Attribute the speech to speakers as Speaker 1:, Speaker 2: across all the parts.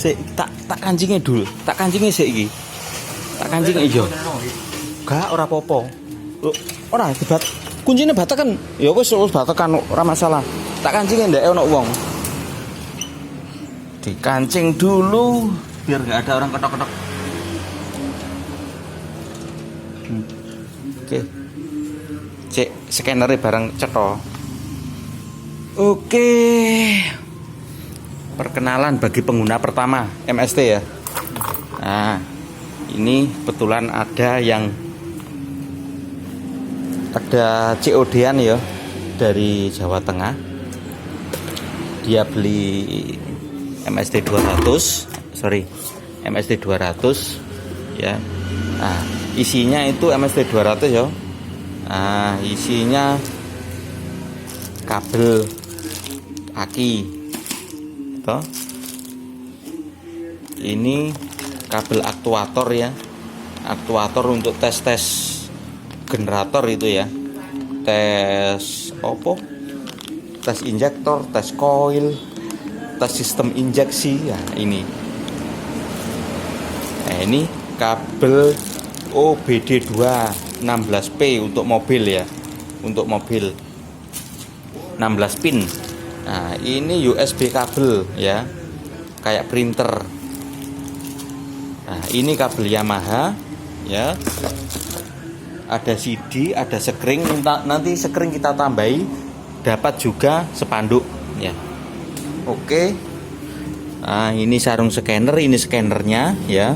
Speaker 1: Sik tak kancingnya dulu. Tak kancingnya sik iki. Tak kancing iya. Gak ora apa-apa. Ora debat. Kuncine batekan. Ya wis batekan ora masalah. Tak kancingnya ndak ono wong. Dikancing dulu biar nggak ada orang ketok-ketok. Oke. Cek scannernya barang ceto. Oke. Perkenalan bagi pengguna pertama MST ya. Nah, ini kebetulan ada COD-an ya dari Jawa Tengah. Dia beli MST 200 ya. Nah, isinya itu MST 200 ya. Nah, isinya kabel aki toh. Ini kabel aktuator ya. Aktuator untuk tes generator itu ya. Tes opo? Tes injektor, tes coil, tes sistem injeksi ya ini. Nah, ini kabel OBD2 16P untuk mobil ya. Untuk mobil 16 pin. Nah, ini USB kabel ya. Kayak printer. Nah, ini kabel Yamaha ya. Ada CD, ada sekring. Nanti sekring kita tambahi. Dapat juga spanduk ya. Oke. Nah, ini sarung scanner, ini scannernya ya.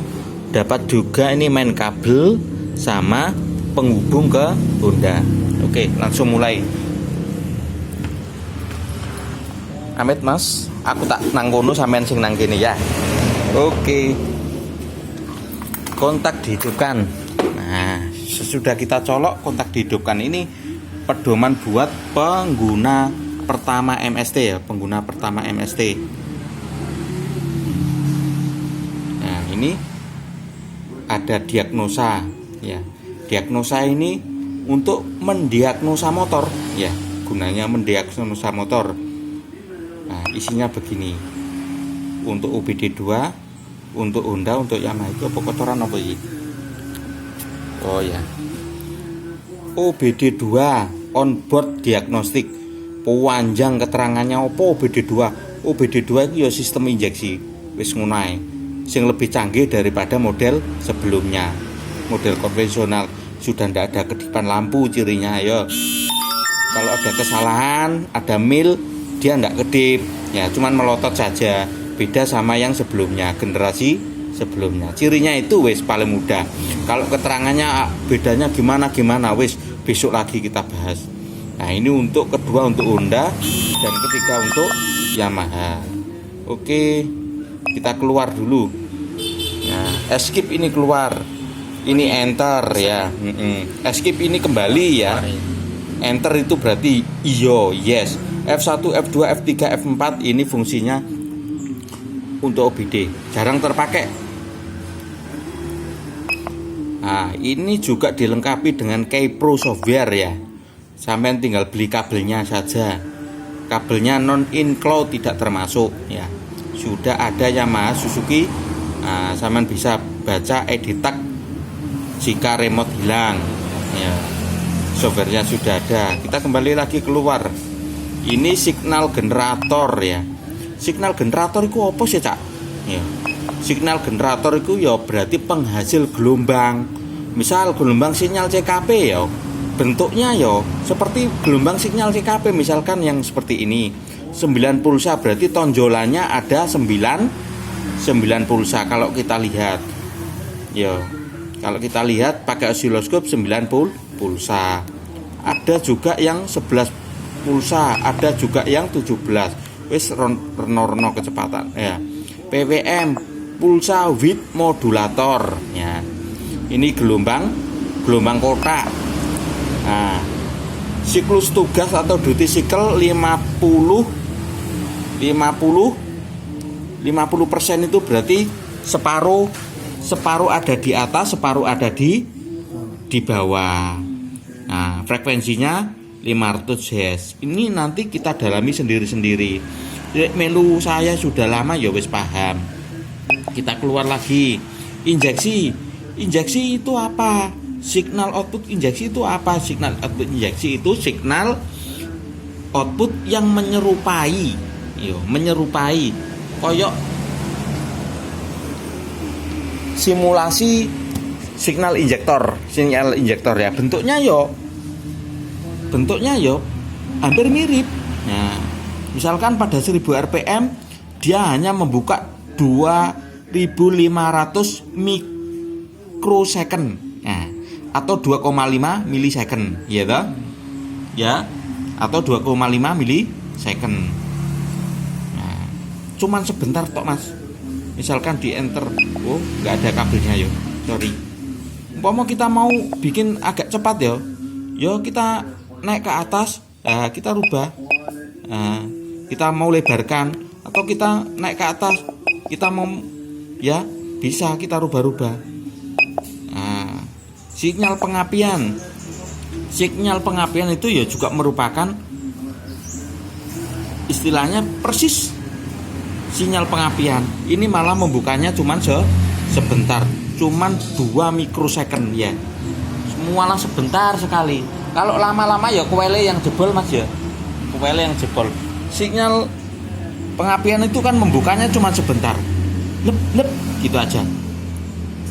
Speaker 1: Dapat juga ini main kabel sama penghubung ke Honda. Oke, langsung mulai. Amit mas, aku tak nangkono sampean sing nang kene ya. Oke. Kontak dihidupkan. Nah, sesudah kita colok kontak dihidupkan, ini pedoman buat pengguna pertama MST ya, pengguna pertama MST. Nah, ini ada diagnosa ya. Diagnosa ini untuk mendiagnosa motor ya, gunanya mendiagnosa motor. Nah, isinya begini. Untuk OBD2, untuk Honda, untuk Yamaha itu apa kotoran apa ini? Oh ya. OBD2 onboard diagnostik. Panjang keterangannya apa OBD2? OBD2 itu ya sistem injeksi. Wis ngono ae. Sing lebih canggih daripada model sebelumnya. Model konvensional sudah tidak ada kedipan lampu cirinya ya. Kalau ada kesalahan, ada mil, dia tidak kedip ya, cuman melotot saja. Beda sama yang sebelumnya, generasi sebelumnya. Cirinya itu wis paling mudah. Kalau keterangannya bedanya gimana wis besok lagi kita bahas. Nah, ini untuk kedua untuk Honda dan ketiga untuk Yamaha. Oke, kita keluar dulu. Nah, escape ini keluar. Ini enter ya. Escape ini kembali ya. Enter itu berarti iyo, yes. F1, F2, F3, F4 ini fungsinya untuk OBD. Jarang terpakai. Nah, ini juga dilengkapi dengan Keypro software ya. Sampai tinggal beli kabelnya saja. Kabelnya non-include, tidak termasuk ya. Sudah ada Yamaha, Suzuki. Nah, sampean bisa baca editak jika remote hilang ya. Softwarenya sudah ada. Kita kembali lagi keluar. Ini signal generator ya. Signal generator itu apa sih cak? Ya. Signal generator itu ya berarti penghasil gelombang. Misal gelombang sinyal CKP ya, bentuknya ya seperti gelombang sinyal CKP. Misalkan yang seperti ini 9 pulsa, berarti tonjolannya ada 9 pulsa. Kalau kita lihat ya, kalau kita lihat pakai osiloskop 9 pulsa. Ada juga yang 11 pulsa, ada juga yang 17. Wis reno kecepatan ya. PWM, pulsa with modulator ya. Ini gelombang kotak. Nah, siklus tugas atau duty cycle 50% itu berarti separuh ada di atas, separuh ada di bawah. Nah, frekuensinya 500 Hz. Ini nanti kita dalami sendiri-sendiri. Melu saya sudah lama ya wis paham. Kita keluar lagi. Injeksi itu apa? Signal output injeksi itu apa? Signal output injeksi itu signal output yang menyerupai koyok simulasi sinyal injektor ya. Bentuknya hampir mirip. Nah, misalkan pada 1000 rpm dia hanya membuka 2500 mikrosecond, nah, atau 2,5 milisecond, ya toh? Ya, atau 2,5 milisecond. Nah, cuman sebentar tok, Mas. Misalkan di enter, nggak ada kabelnya yo, sorry. Umpama kita mau bikin agak cepat yo kita naik ke atas, kita rubah. Kita mau lebarkan atau kita naik ke atas, kita mau ya bisa kita rubah-rubah. Sinyal pengapian itu ya juga merupakan istilahnya persis sinyal pengapian. Ini malah membukanya cuman sebentar, cuman 2 mikrosecond ya. Semualah sebentar sekali. Kalau lama-lama ya kuele yang jebol, Mas ya. Kuele yang jebol. Sinyal pengapian itu kan membukanya cuma sebentar. Lep gitu aja.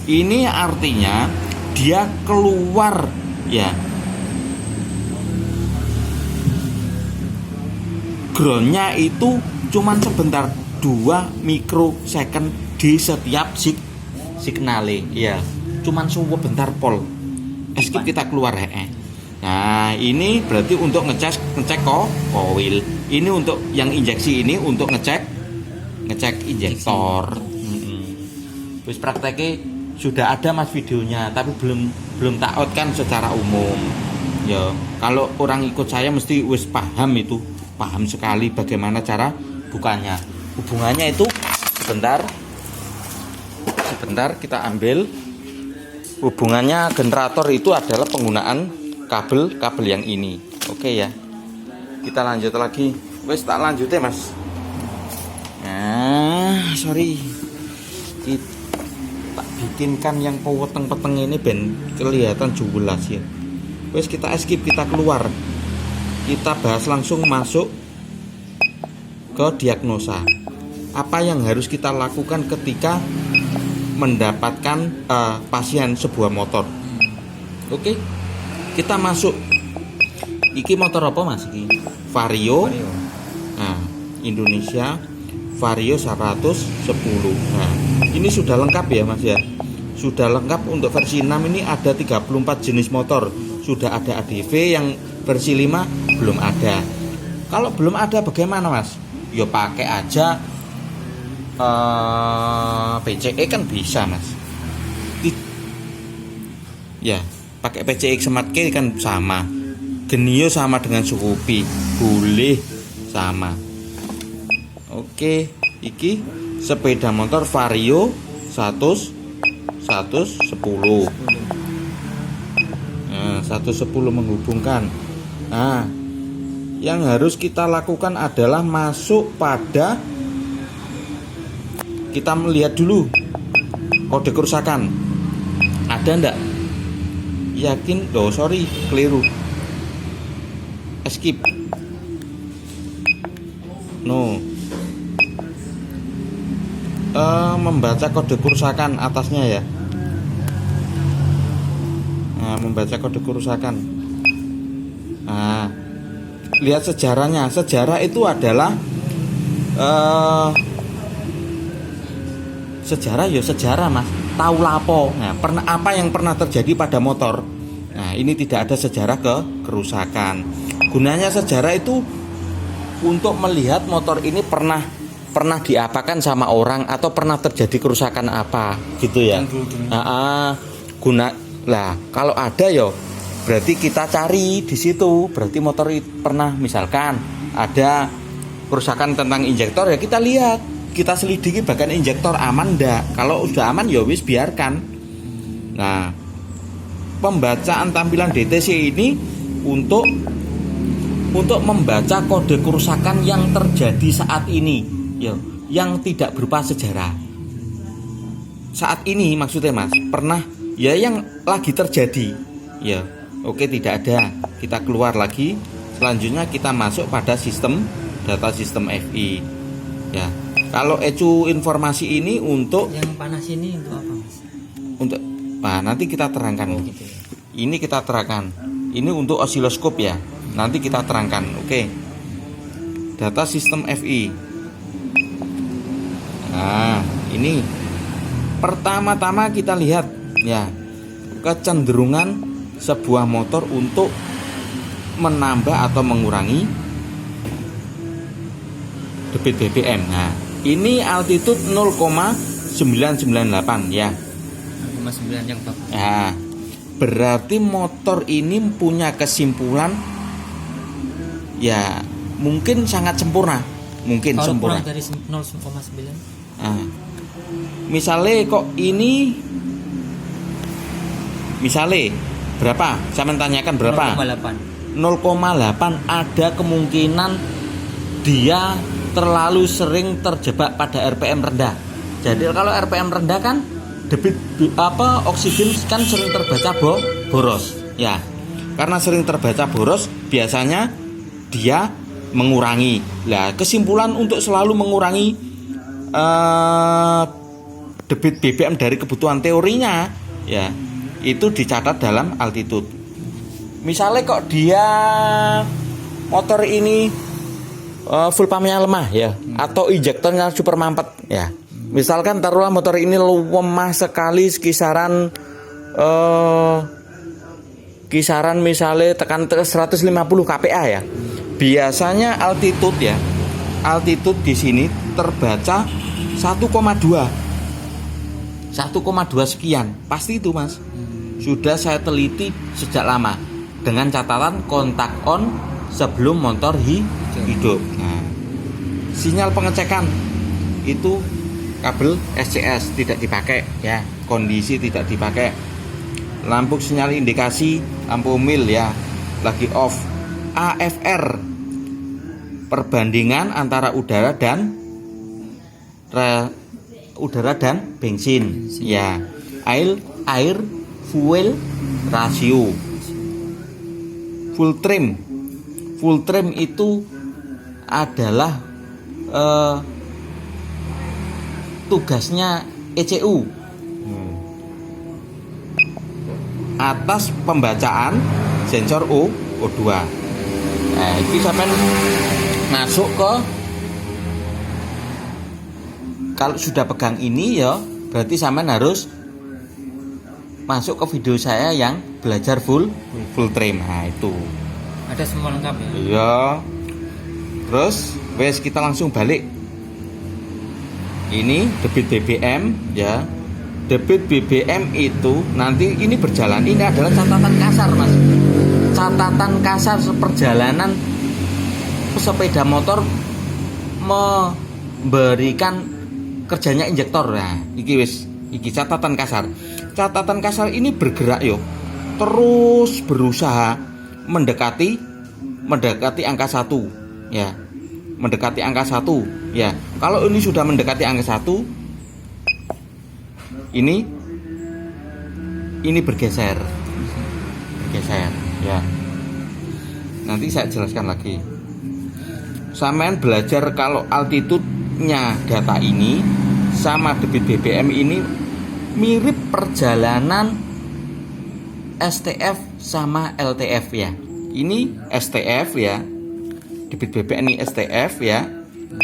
Speaker 1: Ini artinya dia keluar ya. Groundnya itu cuman sebentar, 2 mikrosecond di setiap signale ya. Cuman sebentar pol. Skip kita keluar Nah, ini berarti untuk ngecek coil. Ini untuk yang injeksi ini untuk ngecek injektor. Terus prakteknya sudah ada, Mas, videonya, tapi belum tak out kan secara umum. Ya, kalau orang ikut saya mesti wis paham sekali bagaimana cara bukanya. Hubungannya itu sebentar kita ambil. Hubungannya generator itu adalah penggunaan kabel yang ini. Oke ya. Kita lanjut lagi. Wes tak lanjut ya, Mas. Nah, sorry. Tak bikinkan yang peweteng-peteng ini ben kelihatan jelas ya. Wes kita skip, kita keluar. Kita bahas langsung masuk ke diagnosa. Apa yang harus kita lakukan ketika mendapatkan pasien sebuah motor? Oke. Kita masuk. Iki motor apa, Mas? Iki Vario. Nah, Indonesia Vario 110. Nah, ini sudah lengkap ya, Mas ya. Sudah lengkap. Untuk versi 6 ini ada 34 jenis motor. Sudah ada ADV, yang versi 5 belum ada. Kalau belum ada bagaimana, Mas? Ya pakai aja PCE kan bisa, Mas. Ya, pakai PCE Smart Key kan sama. Genio sama dengan Scoopy, boleh sama. Oke, iki sepeda motor Vario 110. Nah, 110 menghubungkan. Nah, yang harus kita lakukan adalah masuk pada, kita melihat dulu kode kerusakan ada ndak. Yakin? Keliru. Skip. No. Membaca kode kerusakan atasnya ya. Nah, membaca kode kerusakan. Nah, lihat sejarahnya. Sejarah itu adalah sejarah, Mas. Tahu lapo. Nah, apa yang pernah terjadi pada motor. Nah, ini tidak ada sejarah kerusakan. Gunanya sejarah itu untuk melihat motor ini pernah diapakan sama orang atau pernah terjadi kerusakan apa, gitu ya. Kalau ada ya berarti kita cari di situ. Berarti motor itu pernah, misalkan ada kerusakan tentang injektor, ya kita lihat. Kita selidiki bagian injektor aman ndak. Kalau udah aman ya wis biarkan. Nah, pembacaan tampilan DTC ini untuk membaca kode kerusakan yang terjadi saat ini ya, yang tidak berupa sejarah. saat ini maksudnya Mas, pernah ya yang lagi terjadi ya. Oke, tidak ada, kita keluar lagi. Selanjutnya kita masuk pada sistem data sistem FI ya. Kalau ECU informasi ini untuk
Speaker 2: yang panas ini untuk apa Mas?
Speaker 1: Untuk nanti kita terangkan.
Speaker 2: Gitu ya.
Speaker 1: Ini kita terangkan. Ini untuk osiloskop ya. Nanti kita terangkan. Oke. Data sistem FI. Nah, ini pertama-tama kita lihat ya kecenderungan sebuah motor untuk menambah atau mengurangi debit BBM. Nah, ini altitude 0,998 ya.
Speaker 2: 0,9 yang bagus.
Speaker 1: Nah, berarti motor ini punya kesimpulan ya mungkin sangat sempurna, mungkin
Speaker 2: kalau
Speaker 1: sempurna.
Speaker 2: kurang dari 0,9.
Speaker 1: Nah, misalnya kok ini berapa? Saya menanyakan berapa?
Speaker 2: 0,8.
Speaker 1: 0,8 ada kemungkinan dia terlalu sering terjebak pada RPM rendah. Jadi kalau RPM rendah kan debit oksigen kan sering terbaca boros ya. Karena sering terbaca boros biasanya dia mengurangi. Nah, kesimpulan untuk selalu mengurangi debit BBM dari kebutuhan teorinya ya, itu dicatat dalam altitude. Misalnya kok dia motor ini full pumpnya lemah ya, atau injektornya super mampet ya. Misalkan taruhlah motor ini lemah sekali, kisaran misalnya tekan 150 kPa ya. Biasanya altitude di sini terbaca 1,2 sekian. Pasti itu Mas. Sudah saya teliti sejak lama dengan catatan kontak on sebelum motor hidup. Nah, sinyal pengecekan itu kabel SCS tidak dipakai ya, kondisi tidak dipakai. Lampu sinyal indikasi, lampu mil ya lagi off. AFR perbandingan antara udara dan bensin ya. Air fuel rasio. Full trim itu adalah tugasnya ECU atas pembacaan sensor O2. Nah, ini sampai masuk ke, kalau sudah pegang ini ya berarti sampean harus masuk ke video saya yang belajar full trim. Nah, itu
Speaker 2: ada semua lengkap ya.
Speaker 1: Iya. Terus wes kita langsung balik. Ini debit BBM ya. Debit BBM itu nanti ini berjalan. Ini adalah catatan kasar Mas. Catatan kasar perjalanan sepeda motor memberikan kerjanya injektor. Nah, iki catatan kasar. Catatan kasar ini bergerak yo. Terus berusaha mendekati angka 1 ya. Mendekati angka 1 ya. Kalau ini sudah mendekati angka 1, ini bergeser ya. Nanti saya jelaskan lagi. Sampean belajar kalau altitude-nya data ini sama debit BBM ini mirip perjalanan STF sama LTF ya. Ini STF ya. Debit BBM ini STF ya.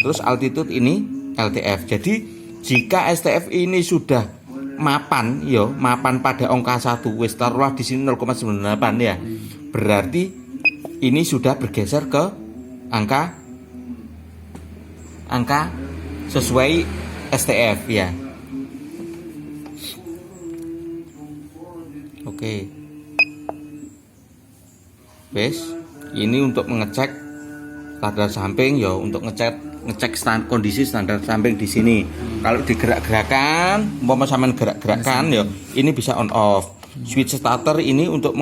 Speaker 1: Terus altitude ini LTF. Jadi jika STF ini sudah mapan pada angka 1, wis taruhlah di sini 0,98 ya. Berarti ini sudah bergeser ke angka sesuai STF ya. Oke. Wes, ini untuk mengecek standar samping ya, untuk ngecek kondisi standar samping di sini. Kalau digerak-gerakan, umpama sampean gerak-gerakan ya, ini bisa on off. Switch starter ini untuk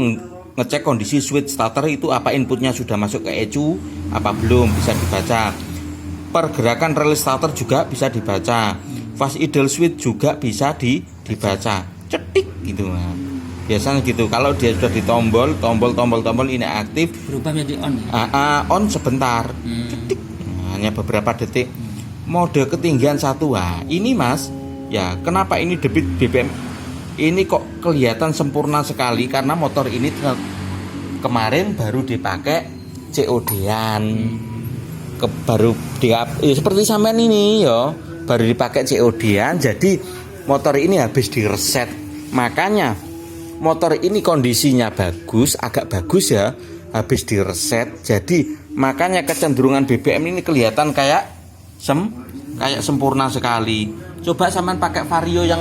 Speaker 1: ngecek kondisi switch starter itu apa inputnya sudah masuk ke ECU, apa belum, bisa dibaca. Pergerakan relay starter juga bisa dibaca. Fast idle switch juga bisa dibaca cetik gitu. Nah, biasanya gitu. Kalau dia sudah ditombol tombol ini aktif,
Speaker 2: Berubah menjadi on ya?
Speaker 1: on sebentar, cetik. Nah, hanya beberapa detik. Mode ketinggian 1. Ini Mas, ya kenapa ini debit BBM ini kok kelihatan sempurna sekali, karena motor ini kemarin baru dipakai COD-an. Baru ya, seperti sampean ini ya, baru dipakai COD-an, jadi motor ini habis direset. Makanya motor ini kondisinya bagus, agak bagus ya, habis direset. Jadi makanya kecenderungan BBM ini kelihatan kayak sempurna sekali. Coba sampean pakai Vario yang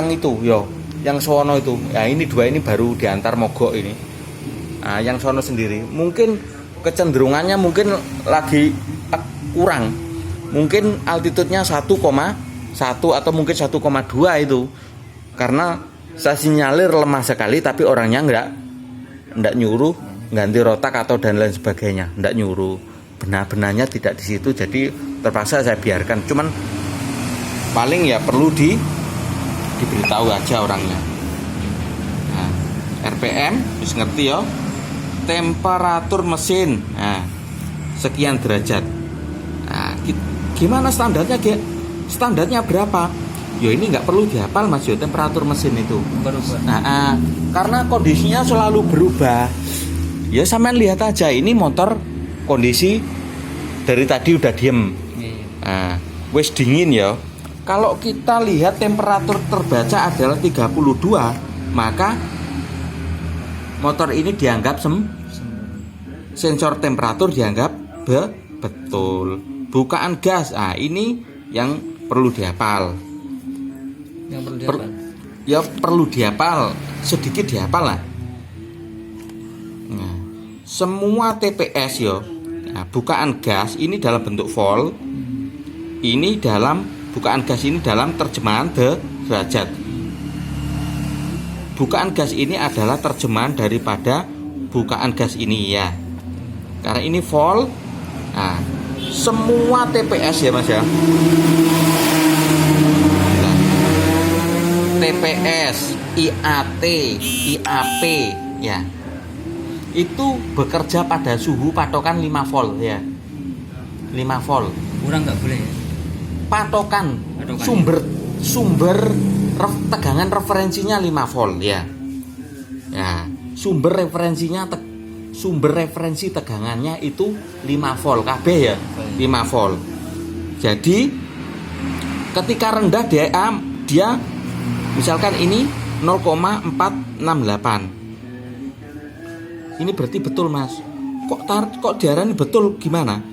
Speaker 1: itu yo, yang sono itu. Ya ini 2 ini baru diantar mogok ini. Nah, yang sono sendiri mungkin kecenderungannya mungkin lagi kurang. Mungkin altitude-nya 1,1 atau mungkin 1,2 itu. Karena saya sinyalir lemah sekali, tapi orangnya enggak nyuruh ganti rotak atau dan lain sebagainya, enggak nyuruh. Benar-benarnya tidak di situ, jadi terpaksa saya biarkan. Cuman paling ya perlu diberitahu aja orangnya. Nah, RPM bisa ngerti ya. Temperatur mesin, nah, sekian derajat. Nah, gimana standarnya, Gek? Standarnya berapa? Ya ini nggak perlu dihafal Mas yo, temperatur mesin itu.
Speaker 2: Berubah.
Speaker 1: Nah, karena kondisinya selalu berubah. Ya sampean lihat aja, ini motor kondisi dari tadi udah diem. Nah, wes dingin ya. Kalau kita lihat temperatur terbaca adalah 32, maka motor ini dianggap sensor temperatur dianggap betul. Bukaan gas, ini yang perlu dihafal.
Speaker 2: Yang perlu dihafal.
Speaker 1: Ya perlu dihafal, sedikit dihafal lah. Nah, semua TPS ya, nah, bukaan gas ini dalam bentuk volt. Ini dalam bukaan gas ini dalam terjemahan derajat. Bukaan gas ini adalah terjemahan daripada bukaan gas ini ya. Karena ini volt. Nah, semua TPS ya Mas ya. Nah, TPS, IAT, IAP ya. Itu bekerja pada suhu patokan 5 volt ya. 5 volt.
Speaker 2: Kurang nggak boleh ya?
Speaker 1: Patokan sumber tegangan referensinya 5 volt ya. Ya, sumber referensi tegangannya itu 5 volt KB ya. 5 volt. Jadi ketika rendah dia misalkan ini 0,468. Ini berarti betul Mas. Kok diarani betul gimana?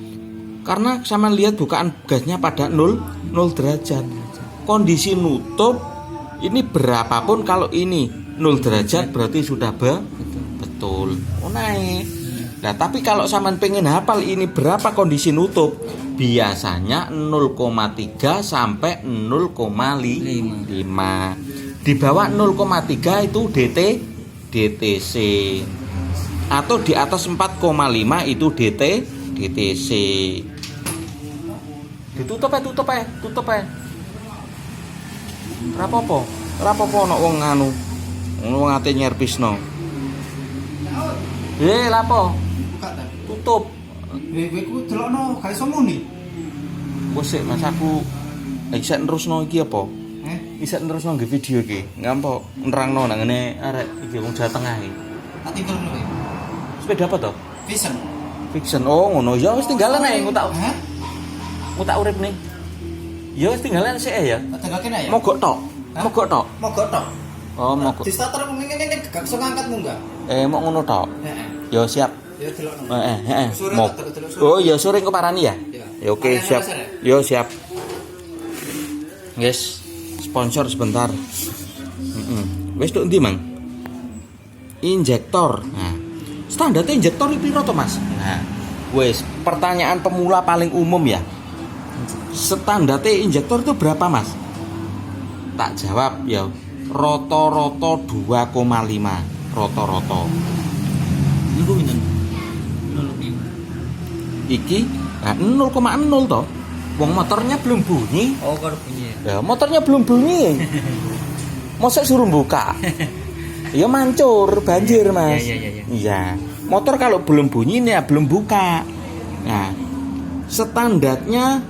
Speaker 1: Karena sama lihat bukaan gasnya pada 0 derajat. Kondisi nutup ini berapapun, kalau ini 0 derajat berarti sudah betul. Oh naik. Nah, tapi kalau sampean pengen hafal ini berapa kondisi nutup, biasanya 0,3 sampai 0,5. Di bawah 0,3 itu DTC. Atau di atas 4,5 itu DTC. Tutup ya. Rapopo ono wong anu. Wong ate nyerpisno. Lapo? Tutup.
Speaker 3: Ku delokno gak iso muni.
Speaker 1: Wes sik Mas, aku isek nerusno iki apa? Isek nerusno nge video iki. Ngampo nerangno nang ngene arek iki wong Jawa Tengah iki.
Speaker 3: Tak tinggal dulu.
Speaker 1: Sepeda apa to?
Speaker 3: Vision.
Speaker 1: Oh ngono ya, wis tinggalan ae ngutak.
Speaker 3: Hah?
Speaker 1: Ngutak urip nih. Ya wis tinggalan sik ya.
Speaker 3: Tak tinggalke ya.
Speaker 1: Mogok tok. Mogok tok. Oh, mogok.
Speaker 3: Di starter ngene gak iso ngangkat munggah.
Speaker 1: Mok ngono tok.
Speaker 3: Heeh.
Speaker 1: Ya siap.
Speaker 3: Ya delokno. Sore
Speaker 1: Mok.
Speaker 3: tak delok sore.
Speaker 1: Oh ya sore engko parani ya.
Speaker 3: Iya.
Speaker 1: Ya oke
Speaker 3: Parani
Speaker 1: siap.
Speaker 3: sore.
Speaker 1: Yo siap. Guys, sponsor sebentar. Wis tok ndi, Mang? Injektor. Nah, standarnya injektor itu piro to, Mas? Nah, wis pertanyaan pemula paling umum ya. Standarnya injektor itu berapa, Mas? Tak jawab ya. Roto-roto 2,5. Roto-roto.
Speaker 2: Niku pinten? 0,5.
Speaker 1: Iki 0,0 toh. Wong motornya belum bunyi.
Speaker 2: Oh, karo bunyi ya.
Speaker 1: Ya, motornya belum bunyi. Mosok suruh buka. Ya mancur, banjir, Mas.
Speaker 2: Iya.
Speaker 1: Iya. Motor kalau belum bunyi nih ya belum buka. Nah, standarnya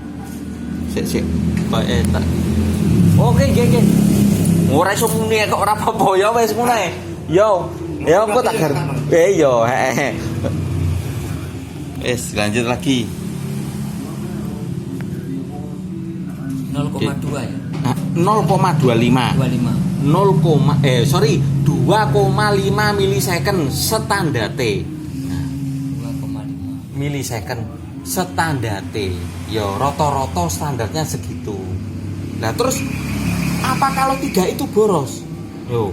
Speaker 1: sik kok etak. Oke. Ora iso muni kok ora apa-apa ya wis ngono ae. Yo kok tak gar. Yo. Wis lanjut lagi.
Speaker 2: 0,2 ya.
Speaker 1: 0,25. 2,5 milisecond standar T.
Speaker 2: 2,5
Speaker 1: Milisecond standar T. Ya rata-rata standarnya segitu. Nah terus apa kalau 3 itu boros? Yo.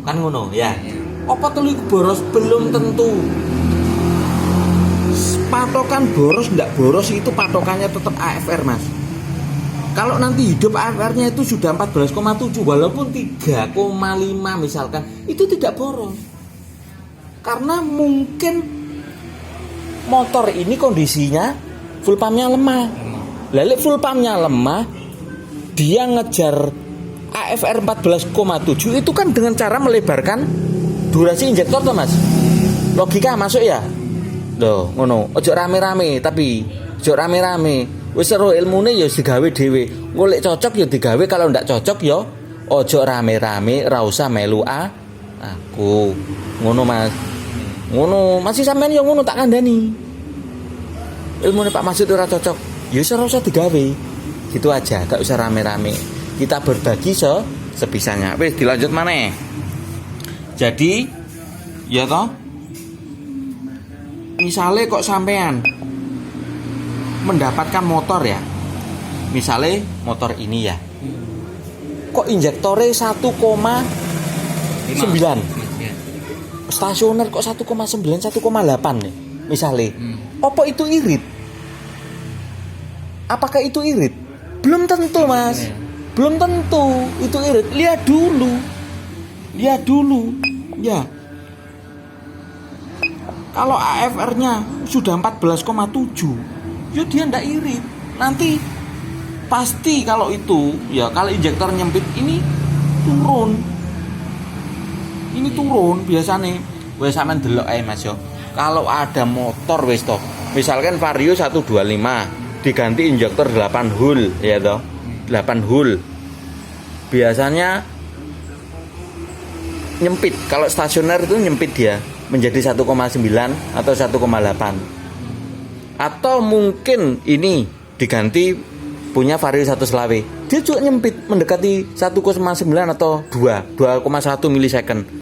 Speaker 1: Kan ngono ya. Apa telu iku boros? Belum tentu. Patokan boros ndak boros itu patokannya tetap AFR, Mas. Kalau nanti hidup AFR-nya itu sudah 14,7 walaupun 3,5 misalkan, itu tidak boros. Karena mungkin motor ini kondisinya full pumpnya lemah. Lalu full pumpnya lemah, dia ngejar AFR 14,7 itu kan dengan cara melebarkan durasi injektor tuh, Mas. Logika masuk ya? Loh, ngono. Ojo rame-rame, tapi ojo rame-rame. Wis ero ilmune ya digawe dhewe. Golek cocok ya digawe, kalau ndak cocok ya ojo rame-rame, ra usah melu aku. Ngono, Mas. Ngono, masih sampean ya ngono tak kandhani. Ilmune Pak Masud ora cocok, ya wis ora usah digawe. Gitu aja, gak usah rame-rame. Kita berbagi sebisanya. Wis dilanjut maneh. Jadi ya toh, misalnya kok sampean mendapatkan motor ya, misalnya motor ini ya, kok injektornya 1,9, stasioner kok 1,9, 1,8 nih misalnya, apa itu irit? Apakah itu irit? Belum tentu, Mas. Belum tentu itu irit. Lihat dulu ya. Kalau AFR-nya sudah 14,7, ya dia ndak irit. Nanti pasti kalau itu ya, kalau injektor nyempit ini turun biasanya. Wes sampean delok ae, Mas yo. Kalau ada motor wis toh, misalkan Vario 125 diganti injektor 8 hul ya toh. 8 hul. Biasanya nyempit. Kalau stasioner itu nyempit dia menjadi 1,9 atau 1,8. Atau mungkin ini diganti punya Vario 125, dia juga nyempit mendekati 1,9 atau 2,1 milisecond.